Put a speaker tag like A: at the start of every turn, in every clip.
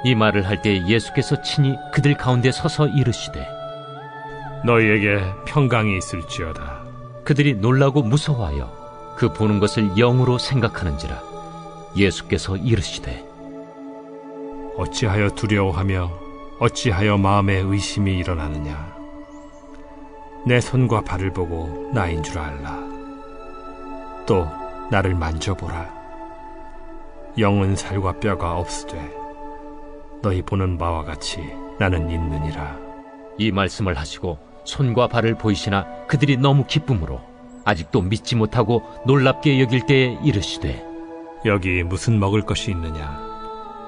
A: 이 말을 할 때 예수께서 친히 그들 가운데 서서 이르시되
B: 너희에게 평강이 있을지어다.
A: 그들이 놀라고 무서워하여 그 보는 것을 영으로 생각하는지라. 예수께서 이르시되
B: 어찌하여 두려워하며 어찌하여 마음에 의심이 일어나느냐. 내 손과 발을 보고 나인 줄 알라. 또 나를 만져보라. 영은 살과 뼈가 없으되 너희 보는 바와 같이 나는 있느니라.
A: 이 말씀을 하시고 손과 발을 보이시나 그들이 너무 기쁨으로 아직도 믿지 못하고 놀랍게 여길 때에 이르시되
B: 여기 무슨 먹을 것이 있느냐.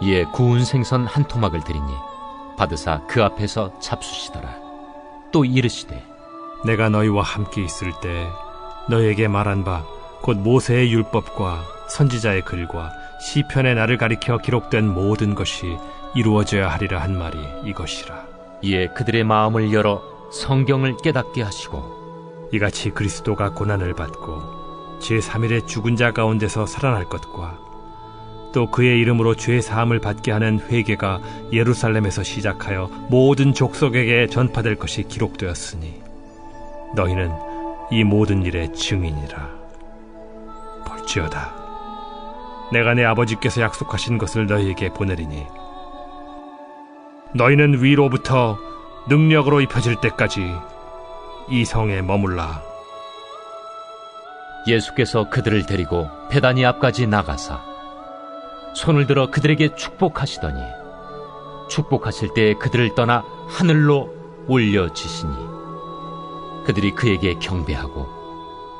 A: 이에 구운 생선 한 토막을 드리니 받으사 그 앞에서 잡수시더라. 또 이르시되
B: 내가 너희와 함께 있을 때 너희에게 말한 바 곧 모세의 율법과 선지자의 글과 시편의 나를 가리켜 기록된 모든 것이 이루어져야 하리라 한 말이 이것이라.
A: 이에 그들의 마음을 열어 성경을 깨닫게 하시고
B: 이같이 그리스도가 고난을 받고 제3일에 죽은 자 가운데서 살아날 것과 또 그의 이름으로 죄 사함을 받게 하는 회개가 예루살렘에서 시작하여 모든 족속에게 전파될 것이 기록되었으니 너희는 이 모든 일의 증인이라. 볼지어다, 내가 내 아버지께서 약속하신 것을 너희에게 보내리니 너희는 위로부터 능력으로 입혀질 때까지 이 성에 머물라.
A: 예수께서 그들을 데리고 베다니 앞까지 나가사 손을 들어 그들에게 축복하시더니 축복하실 때 그들을 떠나 하늘로 올려지시니 그들이 그에게 경배하고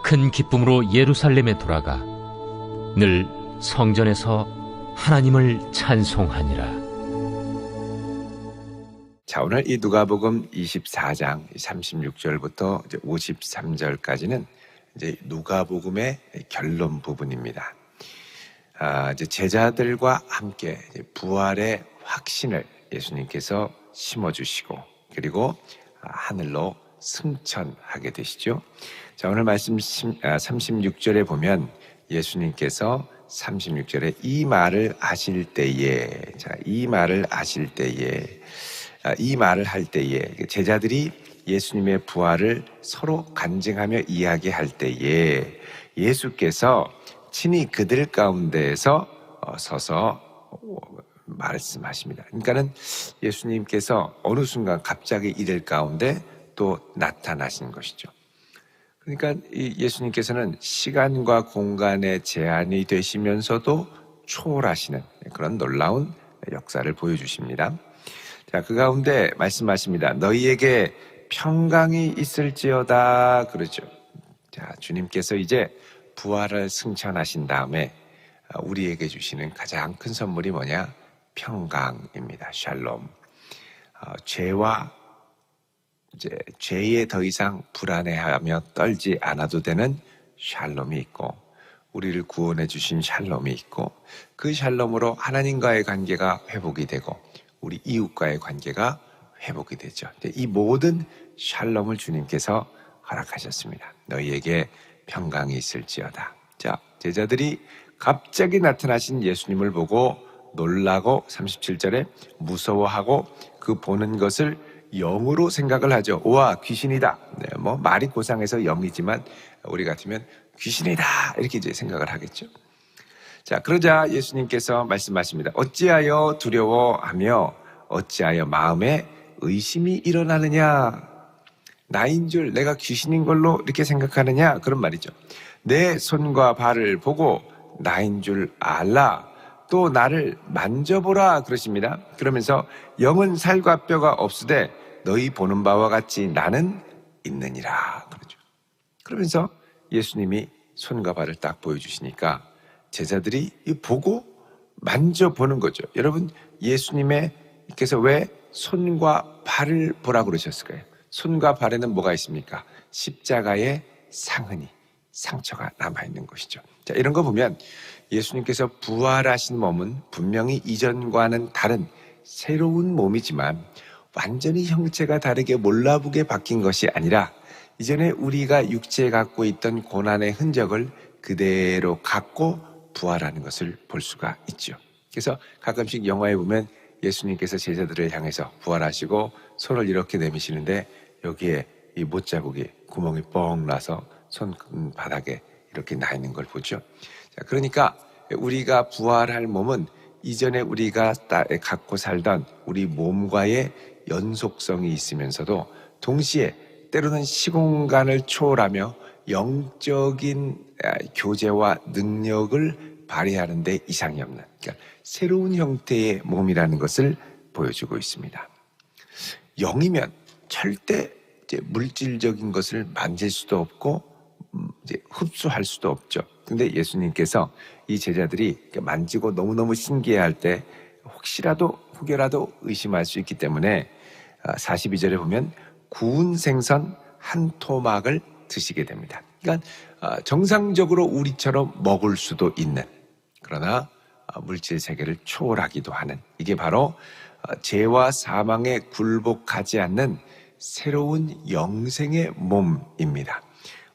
A: 큰 기쁨으로 예루살렘에 돌아가 늘 성전에서 하나님을 찬송하니라.
C: 자, 오늘 이 누가복음 24장 36절부터 53절까지는 이제 누가복음의 결론 부분입니다. 이제 제자들과 함께 부활의 확신을 예수님께서 심어주시고 그리고 하늘로 승천하게 되시죠. 자, 오늘 말씀 36절에 보면 예수님께서 36절에 이 말을 하실 때에, 이 말을 할 때에 제자들이 예수님의 부활을 서로 간증하며 이야기할 때에 예수께서 친히 그들 가운데에서 서서 말씀하십니다. 그러니까는 예수님께서 어느 순간 갑자기 이들 가운데 또 나타나신 것이죠. 그러니까 예수님께서는 시간과 공간의 제한이 되시면서도 초월하시는 그런 놀라운 역사를 보여주십니다. 자, 그 가운데 말씀하십니다. 너희에게 평강이 있을지어다 그러죠. 자, 주님께서 이제 부활을 승천하신 다음에 우리에게 주시는 가장 큰 선물이 뭐냐? 평강입니다. 샬롬. 죄에 더 이상 불안해하며 떨지 않아도 되는 샬롬이 있고 우리를 구원해 주신 샬롬이 있고 그 샬롬으로 하나님과의 관계가 회복이 되고 우리 이웃과의 관계가 회복이 되죠. 이 모든 샬롬을 주님께서 허락하셨습니다. 너희에게 평강이 있을지어다. 자, 제자들이 갑자기 나타나신 예수님을 보고 놀라고 37절에 무서워하고 그 보는 것을 영으로 생각을 하죠. 우와, 귀신이다. 네, 말이 고상해서 영이지만 우리 같으면 귀신이다 이렇게 이제 생각을 하겠죠. 자, 그러자 예수님께서 말씀하십니다. 어찌하여 두려워하며 어찌하여 마음에 의심이 일어나느냐. 나인 줄, 내가 귀신인 걸로 이렇게 생각하느냐, 그런 말이죠. 내 손과 발을 보고 나인 줄 알라. 또 나를 만져보라 그러십니다. 그러면서 영은 살과 뼈가 없으되 너희 보는 바와 같이 나는 있느니라 그러죠. 그러면서 예수님이 손과 발을 딱 보여주시니까 제자들이 보고 만져보는 거죠. 여러분, 예수님께서 왜 손과 발을 보라 그러셨을까요? 손과 발에는 뭐가 있습니까? 십자가의 상흔이, 상처가 남아있는 것이죠. 자, 이런 거 보면 예수님께서 부활하신 몸은 분명히 이전과는 다른 새로운 몸이지만 완전히 형체가 다르게 몰라보게 바뀐 것이 아니라 이전에 우리가 육체에 갖고 있던 고난의 흔적을 그대로 갖고 부활하는 것을 볼 수가 있죠. 그래서 가끔씩 영화에 보면 예수님께서 제자들을 향해서 부활하시고 손을 이렇게 내미시는데 여기에 이 못자국이 구멍이 뻥 나서 손바닥에 이렇게 나 있는 걸 보죠. 자, 그러니까 우리가 부활할 몸은 이전에 우리가 갖고 살던 우리 몸과의 연속성이 있으면서도 동시에 때로는 시공간을 초월하며 영적인 교제와 능력을 발휘하는 데 이상이 없는, 그러니까 새로운 형태의 몸이라는 것을 보여주고 있습니다. 영이면 절대 이제 물질적인 것을 만질 수도 없고 이제 흡수할 수도 없죠. 근데 예수님께서 이 제자들이 만지고 너무너무 신기해할 때 혹여라도 의심할 수 있기 때문에 42절에 보면 구운 생선 한 토막을 드시게 됩니다. 그러니까 정상적으로 우리처럼 먹을 수도 있는, 그러나 물질 세계를 초월하기도 하는, 이게 바로 죄와 사망에 굴복하지 않는 새로운 영생의 몸입니다.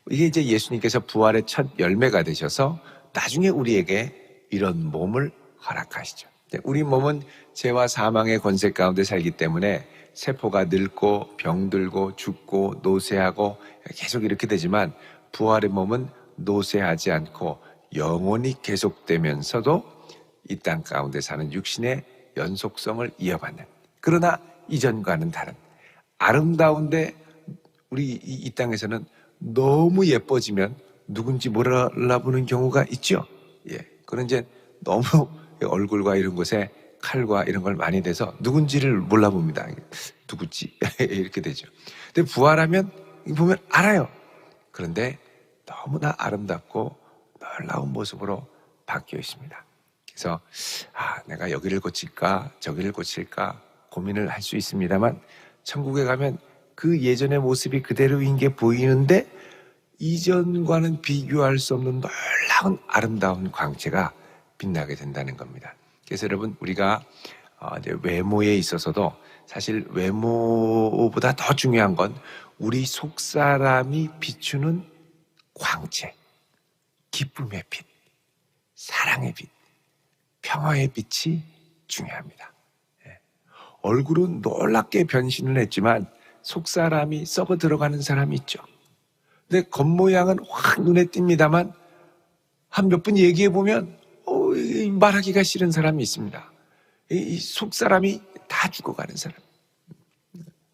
C: 이게 이제 예수님께서 부활의 첫 열매가 되셔서 나중에 우리에게 이런 몸을 허락하시죠. 우리 몸은 죄와 사망의 권세 가운데 살기 때문에 세포가 늙고 병들고 죽고 노쇠하고 계속 이렇게 되지만 부활의 몸은 노쇠하지 않고 영원히 계속되면서도 이 땅 가운데 사는 육신의 연속성을 이어받는, 그러나 이전과는 다른 아름다운데 우리 이 땅에서는 너무 예뻐지면 누군지 몰라보는 경우가 있죠. 그런 이제 너무 얼굴과 이런 곳에 칼과 이런 걸 많이 대서 누군지를 몰라봅니다. 누구지? 이렇게 되죠. 근데 부활하면 보면 알아요. 그런데 너무나 아름답고 놀라운 모습으로 바뀌어 있습니다. 그래서 내가 여기를 고칠까 저기를 고칠까 고민을 할 수 있습니다만 천국에 가면 그 예전의 모습이 그대로인 게 보이는데 이전과는 비교할 수 없는 놀라운 아름다운 광채가 빛나게 된다는 겁니다. 그래서 여러분, 우리가 이제 외모에 있어서도 사실 외모보다 더 중요한 건 우리 속사람이 비추는 광채, 기쁨의 빛, 사랑의 빛, 평화의 빛이 중요합니다. 얼굴은 놀랍게 변신을 했지만 속사람이 썩어 들어가는 사람이 있죠. 근데 겉모양은 확 눈에 띕니다만 한 몇 분 얘기해 보면 말하기가 싫은 사람이 있습니다. 이 속사람이 다 죽어가는 사람.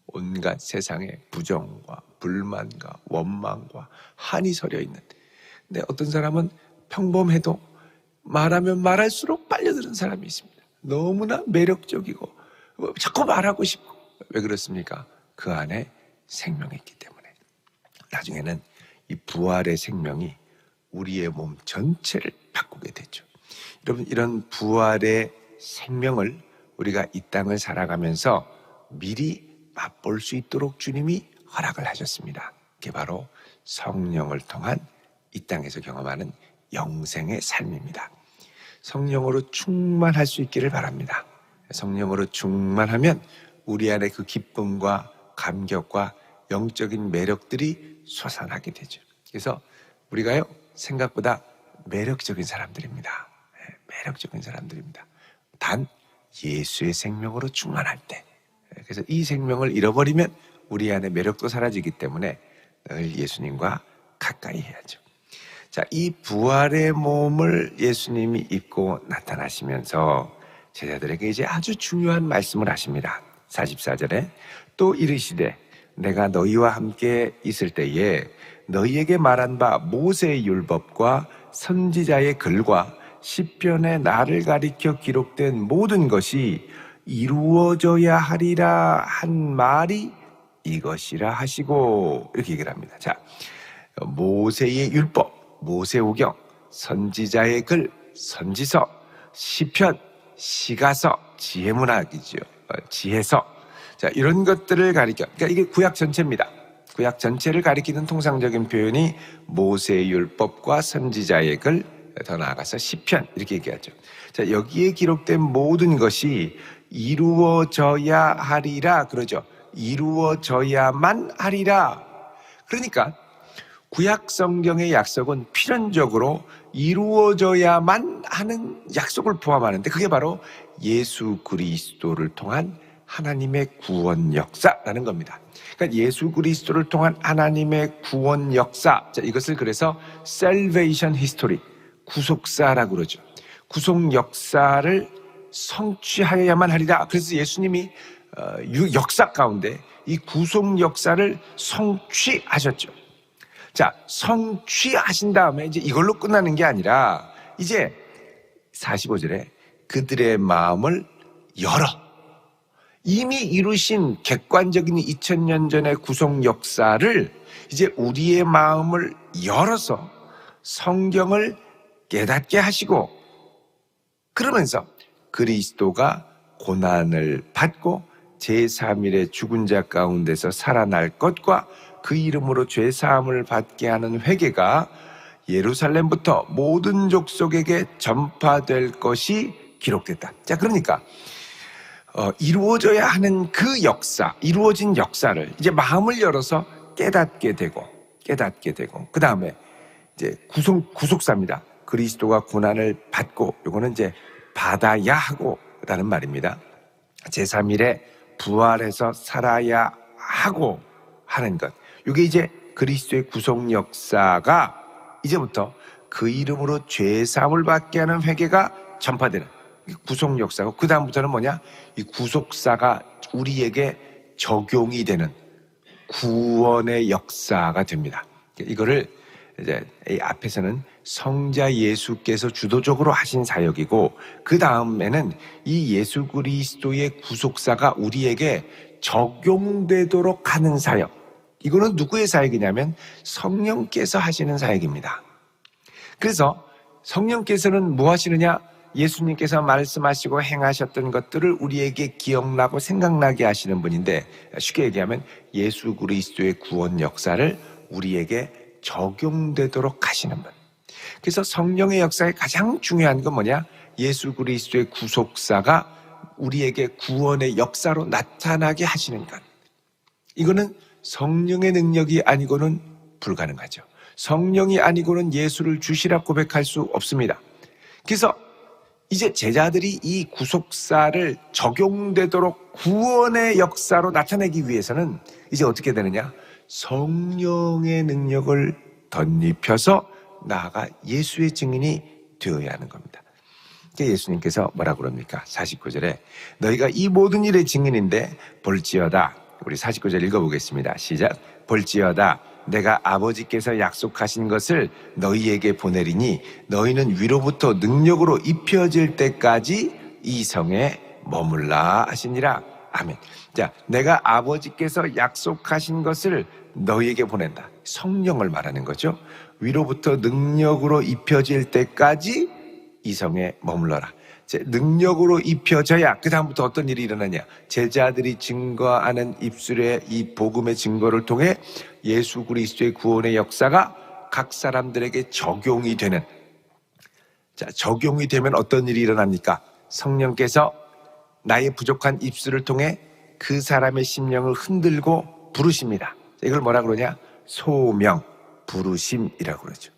C: 온갖 세상의 부정과 불만과 원망과 한이 서려 있는. 근데 어떤 사람은 평범해도 말하면 말할수록 빨려드는 사람이 있습니다. 너무나 매력적이고 자꾸 말하고 싶고. 왜 그렇습니까? 그 안에 생명이 있기 때문에. 나중에는 이 부활의 생명이 우리의 몸 전체를 바꾸게 되죠. 여러분, 이런 부활의 생명을 우리가 이 땅을 살아가면서 미리 맛볼 수 있도록 주님이 허락을 하셨습니다. 그게 바로 성령을 통한 이 땅에서 경험하는 영생의 삶입니다. 성령으로 충만할 수 있기를 바랍니다. 성령으로 충만하면 우리 안에 그 기쁨과 감격과 영적인 매력들이 솟아나게 되죠. 그래서 우리가요, 생각보다 매력적인 사람들입니다. 매력적인 사람들입니다. 단 예수의 생명으로 충만할 때. 그래서 이 생명을 잃어버리면 우리 안에 매력도 사라지기 때문에 늘 예수님과 가까이 해야죠. 자, 이 부활의 몸을 예수님이 입고 나타나시면서 제자들에게 이제 아주 중요한 말씀을 하십니다. 44절에 또 이르시되 내가 너희와 함께 있을 때에 너희에게 말한 바 모세의 율법과 선지자의 글과 시편에 나를 가리켜 기록된 모든 것이 이루어져야 하리라 한 말이 이것이라 하시고, 이렇게 얘기를 합니다. 자, 모세의 율법, 모세오경, 선지자의 글, 선지서, 시편, 시가서, 지혜문학이죠. 지혜서. 자, 이런 것들을 가리켜, 그러니까 이게 구약 전체입니다. 구약 전체를 가리키는 통상적인 표현이 모세의 율법과 선지자의 글, 더 나아가서 시편, 이렇게 얘기하죠. 자, 여기에 기록된 모든 것이 이루어져야 하리라 그러죠. 이루어져야만 하리라. 그러니까 구약 성경의 약속은 필연적으로 이루어져야만 하는 약속을 포함하는데 그게 바로 예수 그리스도를 통한 하나님의 구원 역사라는 겁니다. 그러니까 예수 그리스도를 통한 하나님의 구원 역사, 이것을 그래서 Salvation History, 구속사라고 그러죠. 구속 역사를 성취하여야만 하리라. 그래서 예수님이 역사 가운데 이 구속 역사를 성취하셨죠. 자, 성취하신 다음에 이제 이걸로 끝나는 게 아니라 이제 45절에 그들의 마음을 열어. 이미 이루신 객관적인 2000년 전의 구속 역사를 이제 우리의 마음을 열어서 성경을 깨닫게 하시고, 그러면서 그리스도가 고난을 받고 제3일에 죽은 자 가운데서 살아날 것과 그 이름으로 죄사함을 받게 하는 회개가 예루살렘부터 모든 족속에게 전파될 것이 기록됐다. 자, 그러니까 이루어져야 하는 그 역사, 이루어진 역사를 이제 마음을 열어서 깨닫게 되고 그 다음에 이제 구속사입니다. 그리스도가 고난을 받고, 요거는 이제 받아야 하고 라는 말입니다. 제3일에 부활해서 살아야 하고 하는 것, 이게 이제 그리스도의 구속 역사가 이제부터 그 이름으로 죄사함을 받게 하는 회개가 전파되는 구속 역사고, 그 다음부터는 뭐냐? 이 구속사가 우리에게 적용이 되는 구원의 역사가 됩니다. 이거를 이제 이 앞에서는 성자 예수께서 주도적으로 하신 사역이고, 그 다음에는 이 예수 그리스도의 구속사가 우리에게 적용되도록 하는 사역, 이거는 누구의 사역이냐면 성령께서 하시는 사역입니다. 그래서 성령께서는 뭐 하시느냐? 예수님께서 말씀하시고 행하셨던 것들을 우리에게 기억나고 생각나게 하시는 분인데, 쉽게 얘기하면 예수 그리스도의 구원 역사를 우리에게 적용되도록 하시는 분. 그래서 성령의 역사의 가장 중요한 건 뭐냐? 예수 그리스도의 구속사가 우리에게 구원의 역사로 나타나게 하시는 것. 이거는 성령의 능력이 아니고는 불가능하죠. 성령이 아니고는 예수를 주시라 고백할 수 없습니다. 그래서 이제 제자들이 이 구속사를 적용되도록 구원의 역사로 나타내기 위해서는 이제 어떻게 되느냐? 성령의 능력을 덧입혀서 나아가 예수의 증인이 되어야 하는 겁니다. 예수님께서 뭐라고 그럽니까? 49절에 너희가 이 모든 일의 증인인데 볼지어다. 우리 49절 읽어보겠습니다. 시작. 볼지어다 내가 아버지께서 약속하신 것을 너희에게 보내리니 너희는 위로부터 능력으로 입혀질 때까지 이 성에 머물라 하시니라. 아멘. 자, 내가 아버지께서 약속하신 것을 너희에게 보낸다. 성령을 말하는 거죠. 위로부터 능력으로 입혀질 때까지 이 성에 머물러라. 능력으로 입혀져야 그 다음부터 어떤 일이 일어나냐? 제자들이 증거하는 입술의 이 복음의 증거를 통해 예수 그리스도의 구원의 역사가 각 사람들에게 적용이 되는, 자, 적용이 되면 어떤 일이 일어납니까? 성령께서 나의 부족한 입술을 통해 그 사람의 심령을 흔들고 부르십니다. 이걸 뭐라 그러냐? 소명, 부르심이라고 그러죠.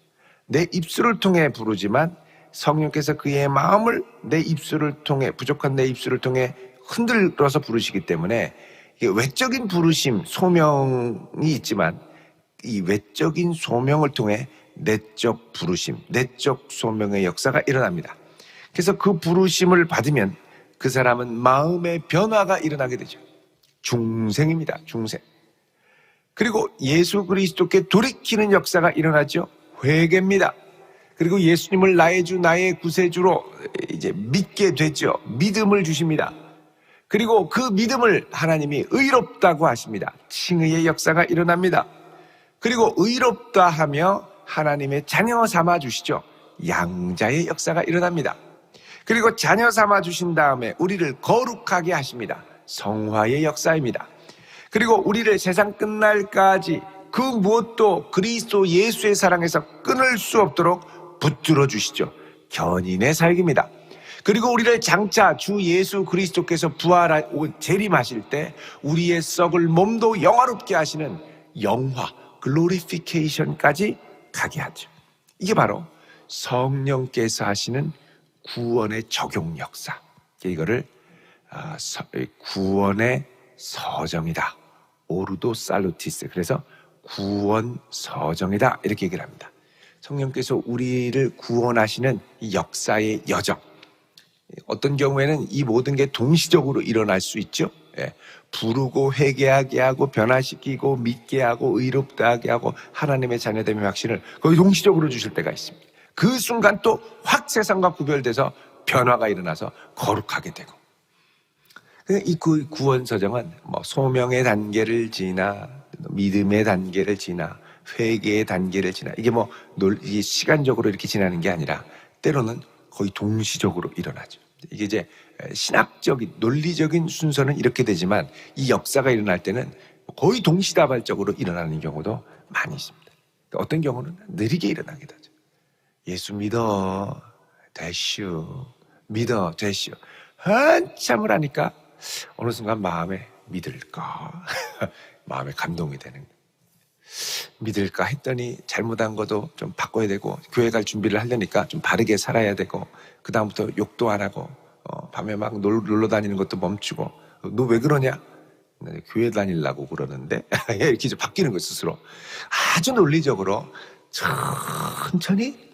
C: 내 입술을 통해 부르지만 성령께서 그의 마음을 내 입술을 통해, 부족한 내 입술을 통해 흔들어서 부르시기 때문에 이게 외적인 부르심, 소명이 있지만 이 외적인 소명을 통해 내적 부르심, 내적 소명의 역사가 일어납니다. 그래서 그 부르심을 받으면 그 사람은 마음의 변화가 일어나게 되죠. 중생입니다. 중생. 그리고 예수 그리스도께 돌이키는 역사가 일어나죠. 회개입니다. 그리고 예수님을 나의 주, 나의 구세주로 이제 믿게 되죠. 믿음을 주십니다. 그리고 그 믿음을 하나님이 의롭다고 하십니다. 칭의의 역사가 일어납니다. 그리고 의롭다 하며 하나님의 자녀 삼아 주시죠. 양자의 역사가 일어납니다. 그리고 자녀 삼아 주신 다음에 우리를 거룩하게 하십니다. 성화의 역사입니다. 그리고 우리를 세상 끝날까지 그 무엇도 그리스도 예수의 사랑에서 끊을 수 없도록 붙들어 주시죠. 견인의 사역입니다. 그리고 우리를 장차 주 예수 그리스도께서 부활하고 재림하실 때 우리의 썩을 몸도 영화롭게 하시는 영화, 글로리피케이션까지 가게 하죠. 이게 바로 성령께서 하시는 구원의 적용 역사. 이거를 구원의 서정이다. 오르도 살루티스. 그래서 구원 서정이다. 이렇게 얘기를 합니다. 성령께서 우리를 구원하시는 이 역사의 여정. 어떤 경우에는 이 모든 게 동시적으로 일어날 수 있죠. 부르고 회개하게 하고 변화시키고 믿게 하고 의롭다하게 하고 하나님의 자녀됨의 확신을 거의 동시적으로 주실 때가 있습니다. 그 순간 또 확 세상과 구별돼서 변화가 일어나서 거룩하게 되고. 이 구원 서정은 소명의 단계를 지나 믿음의 단계를 지나 회개의 단계를 지나 이게 이 시간적으로 이렇게 지나는 게 아니라 때로는 거의 동시적으로 일어나죠. 이게 이제 신학적인 논리적인 순서는 이렇게 되지만 이 역사가 일어날 때는 거의 동시다발적으로 일어나는 경우도 많이 있습니다. 어떤 경우는 느리게 일어나게 되죠. 예수 믿어 되슈 믿어 되슈 한참을 하니까 어느 순간 마음에 믿을까 마음에 감동이 되는 거예요. 믿을까 했더니 잘못한 것도 좀 바꿔야 되고 교회 갈 준비를 하려니까 좀 바르게 살아야 되고 그 다음부터 욕도 안 하고 밤에 막 놀러 다니는 것도 멈추고 너 왜 그러냐? 교회 다니려고 그러는데 이렇게 이제 바뀌는 거예요 스스로. 아주 논리적으로 천천히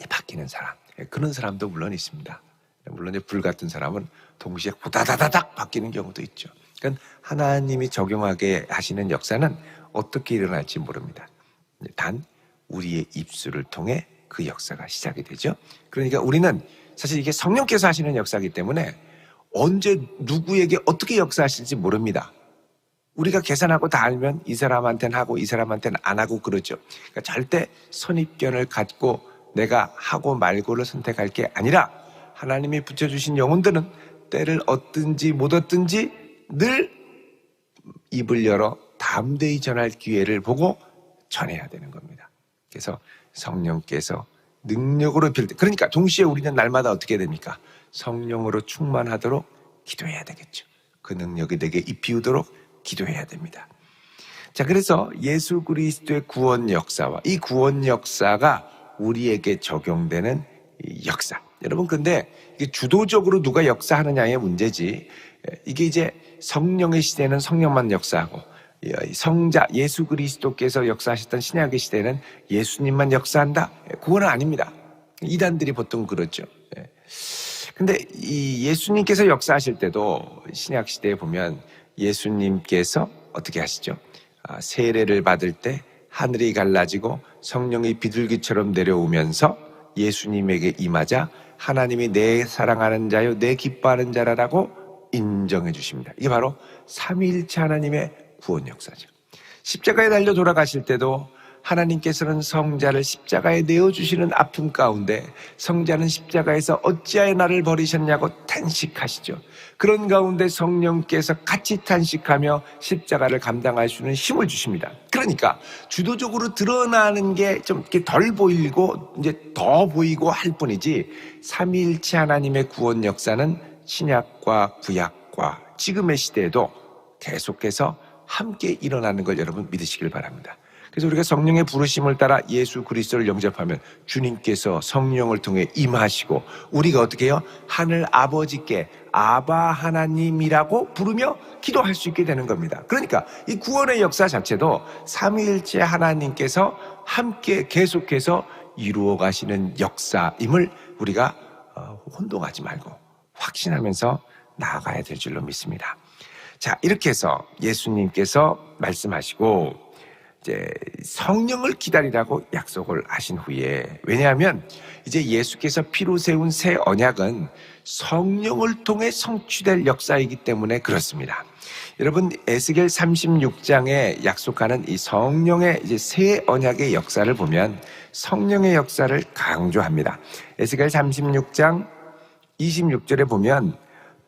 C: 바뀌는 사람, 그런 사람도 물론 있습니다. 물론 이제 불같은 사람은 동시에 후다다다닥 바뀌는 경우도 있죠. 그러니까 하나님이 적용하게 하시는 역사는 어떻게 일어날지 모릅니다. 단 우리의 입술을 통해 그 역사가 시작이 되죠. 그러니까 우리는 사실 이게 성령께서 하시는 역사이기 때문에 언제 누구에게 어떻게 역사하실지 모릅니다. 우리가 계산하고 다 알면 이 사람한테는 하고 이 사람한테는 안 하고 그러죠. 그러니까 절대 선입견을 갖고 내가 하고 말고를 선택할 게 아니라 하나님이 붙여주신 영혼들은 때를 얻든지 못 얻든지 늘 입을 열어 담대히 전할 기회를 보고 전해야 되는 겁니다. 그래서 성령께서 능력으로 빌 때, 그러니까 동시에 우리는 날마다 어떻게 됩니까? 성령으로 충만하도록 기도해야 되겠죠. 그 능력이 내게 입히우도록 기도해야 됩니다. 자, 그래서 예수 그리스도의 구원 역사와 이 구원 역사가 우리에게 적용되는 이 역사. 여러분, 근데 이게 주도적으로 누가 역사하느냐의 문제지, 이게 이제 성령의 시대는 성령만 역사하고 성자 예수 그리스도께서 역사하셨던 신약의 시대는 예수님만 역사한다? 그거는 아닙니다. 이단들이 보통 그렇죠. 근데 이 예수님께서 역사하실 때도 신약 시대에 보면 예수님께서 어떻게 하시죠? 세례를 받을 때 하늘이 갈라지고 성령이 비둘기처럼 내려오면서 예수님에게 임하자 하나님이 내 사랑하는 자요 내 기뻐하는 자라라고 인정해 주십니다. 이게 바로 삼위일체 하나님의 구원 역사죠. 십자가에 달려 돌아가실 때도 하나님께서는 성자를 십자가에 내어주시는 아픔 가운데 성자는 십자가에서 어찌하여 나를 버리셨냐고 탄식하시죠. 그런 가운데 성령께서 같이 탄식하며 십자가를 감당할 수 있는 힘을 주십니다. 그러니까 주도적으로 드러나는 게 좀 이렇게 덜 보이고 이제 더 보이고 할 뿐이지 삼위일체 하나님의 구원 역사는 신약과 구약과 지금의 시대에도 계속해서 함께 일어나는 걸 여러분 믿으시길 바랍니다. 그래서 우리가 성령의 부르심을 따라 예수 그리스도를 영접하면 주님께서 성령을 통해 임하시고 우리가 어떻게 해요? 하늘 아버지께 아바 하나님이라고 부르며 기도할 수 있게 되는 겁니다. 그러니까 이 구원의 역사 자체도 삼위일체 하나님께서 함께 계속해서 이루어 가시는 역사임을 우리가 혼동하지 말고 확신하면서 나아가야 될 줄로 믿습니다. 자, 이렇게 해서 예수님께서 말씀하시고 이제 성령을 기다리라고 약속을 하신 후에, 왜냐하면 이제 예수께서 피로 세운 새 언약은 성령을 통해 성취될 역사이기 때문에 그렇습니다. 여러분, 에스겔 36장에 약속하는 이 성령의 이제 새 언약의 역사를 보면 성령의 역사를 강조합니다. 에스겔 36장 26절에 보면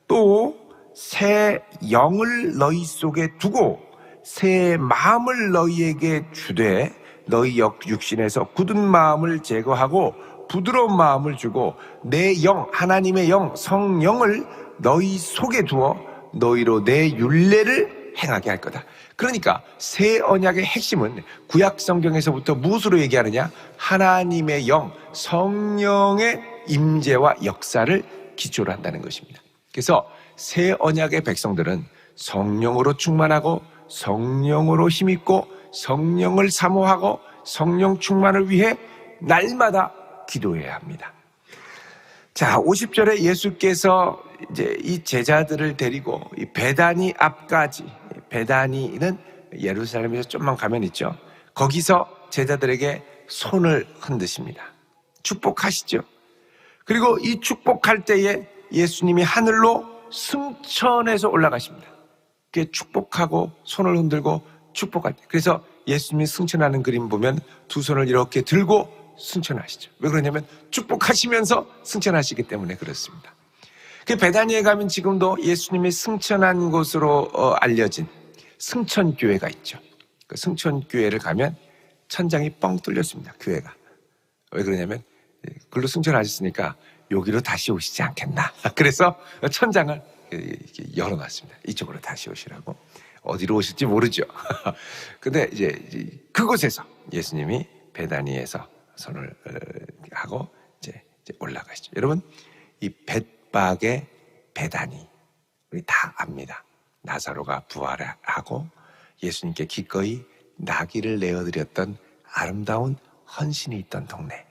C: 또 새 영을 너희 속에 두고 새 마음을 너희에게 주되 너희 육신에서 굳은 마음을 제거하고 부드러운 마음을 주고 내 영, 하나님의 영, 성령을 너희 속에 두어 너희로 내 율례를 행하게 할 거다. 그러니까 새 언약의 핵심은 구약 성경에서부터 무엇으로 얘기하느냐? 하나님의 영, 성령의 임재와 역사를 기초로 한다는 것입니다. 그래서 새 언약의 백성들은 성령으로 충만하고 성령으로 힘있고 성령을 사모하고 성령 충만을 위해 날마다 기도해야 합니다. 자, 50절에 예수께서 이제 이 제자들을 데리고 이 베다니 앞까지, 베다니는 예루살렘에서 좀만 가면 있죠. 거기서 제자들에게 손을 흔드십니다. 축복하시죠. 그리고 이 축복할 때에 예수님이 하늘로 승천해서 올라가십니다. 그게 축복하고 손을 흔들고 축복할 때. 그래서 예수님이 승천하는 그림 보면 두 손을 이렇게 들고 승천하시죠. 왜 그러냐면 축복하시면서 승천하시기 때문에 그렇습니다. 그 베다니에 가면 지금도 예수님이 승천한 곳으로 알려진 승천교회가 있죠. 그 승천교회를 가면 천장이 뻥 뚫렸습니다. 교회가. 왜 그러냐면 글로 승천하셨으니까 여기로 다시 오시지 않겠나. 그래서 천장을 열어놨습니다. 이쪽으로 다시 오시라고. 어디로 오실지 모르죠. 근데 이제 그곳에서 예수님이 베다니에서 손을 하고 이제 올라가시죠. 여러분, 이 벳박의 베다니 우리 다 압니다. 나사로가 부활하고 예수님께 기꺼이 나귀를 내어드렸던 아름다운 헌신이 있던 동네.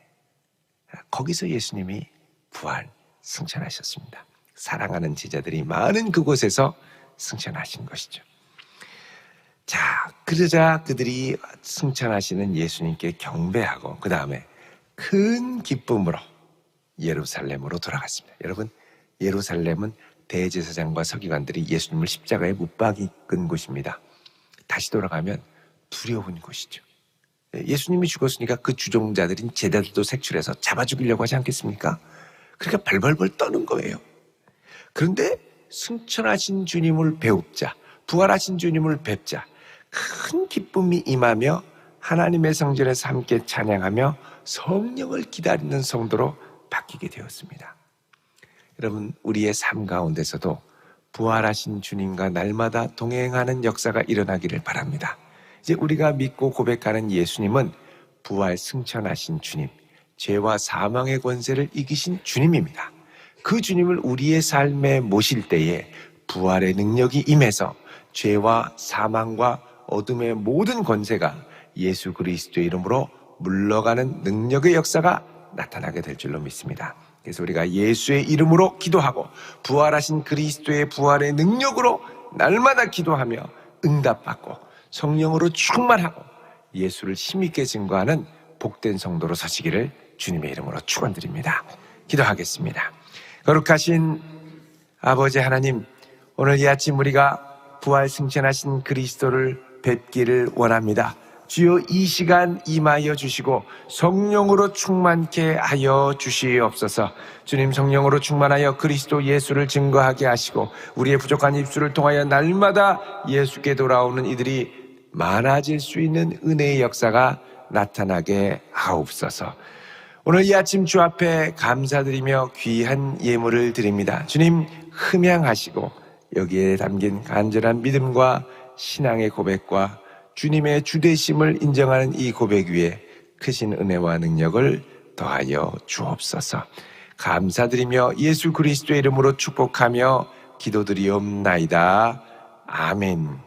C: 거기서 예수님이 부활 승천하셨습니다. 사랑하는 제자들이 많은 그곳에서 승천하신 것이죠. 자, 그러자 그들이 승천하시는 예수님께 경배하고 그 다음에 큰 기쁨으로 예루살렘으로 돌아갔습니다. 여러분, 예루살렘은 대제사장과 서기관들이 예수님을 십자가에 못 박은 곳입니다. 다시 돌아가면 두려운 곳이죠. 예수님이 죽었으니까 그 주종자들인 제자들도 색출해서 잡아 죽이려고 하지 않겠습니까? 그러니까 발발발 떠는 거예요. 그런데 승천하신 주님을 배웁자, 부활하신 주님을 뵙자 큰 기쁨이 임하며 하나님의 성전에서 함께 찬양하며 성령을 기다리는 성도로 바뀌게 되었습니다. 여러분, 우리의 삶 가운데서도 부활하신 주님과 날마다 동행하는 역사가 일어나기를 바랍니다. 이제 우리가 믿고 고백하는 예수님은 부활 승천하신 주님, 죄와 사망의 권세를 이기신 주님입니다. 그 주님을 우리의 삶에 모실 때에 부활의 능력이 임해서 죄와 사망과 어둠의 모든 권세가 예수 그리스도의 이름으로 물러가는 능력의 역사가 나타나게 될 줄로 믿습니다. 그래서 우리가 예수의 이름으로 기도하고 부활하신 그리스도의 부활의 능력으로 날마다 기도하며 응답받고 성령으로 충만하고 예수를 힘있게 증거하는 복된 성도로 서시기를 주님의 이름으로 축원드립니다. 기도하겠습니다. 거룩하신 아버지 하나님, 오늘 이 아침 우리가 부활 승천하신 그리스도를 뵙기를 원합니다. 주여, 이 시간 임하여 주시고 성령으로 충만케 하여 주시옵소서. 주님, 성령으로 충만하여 그리스도 예수를 증거하게 하시고 우리의 부족한 입술을 통하여 날마다 예수께 돌아오는 이들이 많아질 수 있는 은혜의 역사가 나타나게 하옵소서. 오늘 이 아침 주 앞에 감사드리며 귀한 예물을 드립니다. 주님, 흠양하시고 여기에 담긴 간절한 믿음과 신앙의 고백과 주님의 주되심을 인정하는 이 고백 위에 크신 은혜와 능력을 더하여 주옵소서. 감사드리며 예수 그리스도의 이름으로 축복하며 기도드리옵나이다. 아멘.